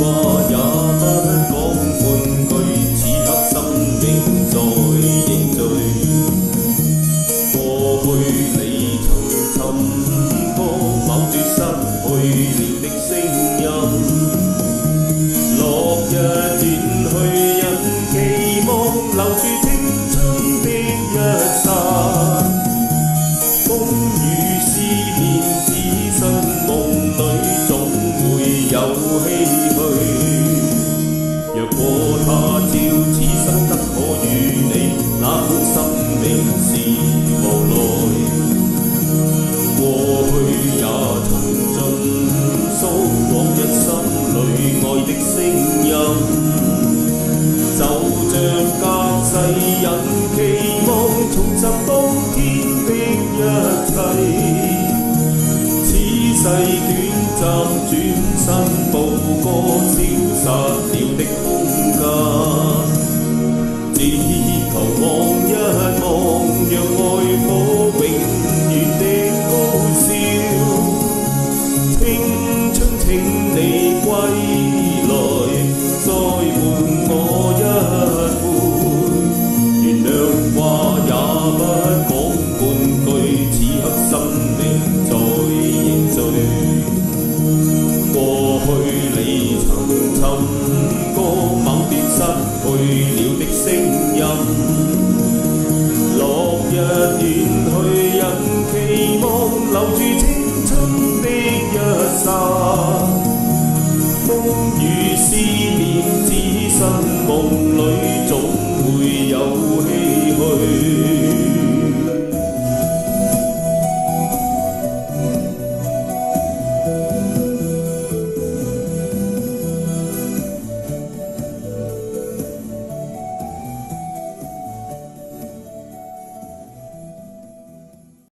話也不講半句，此刻生命在凝聚。過去你曾尋過某段失去了的聲音，落日遠去，人期望留住青春的一剎。風雨思念，只身夢裏總會有唏噓。若果他朝此生得可與你，哪管生命是無奈。過去也曾盡訴往日心裏愛的聲音，就像隔世人期望重拾當天的一切。此世短暫，轉身步過消失了的空間，只求望一望，讓愛火永遠的高燒。青春請你歸來，再換我一回。原諒話也不講半句，此刻生命在凝聚。過去你曾尋過某段失去了的聲音，落日遠去，人期望留住青春的一剎。風雨思念，只身夢裏總會有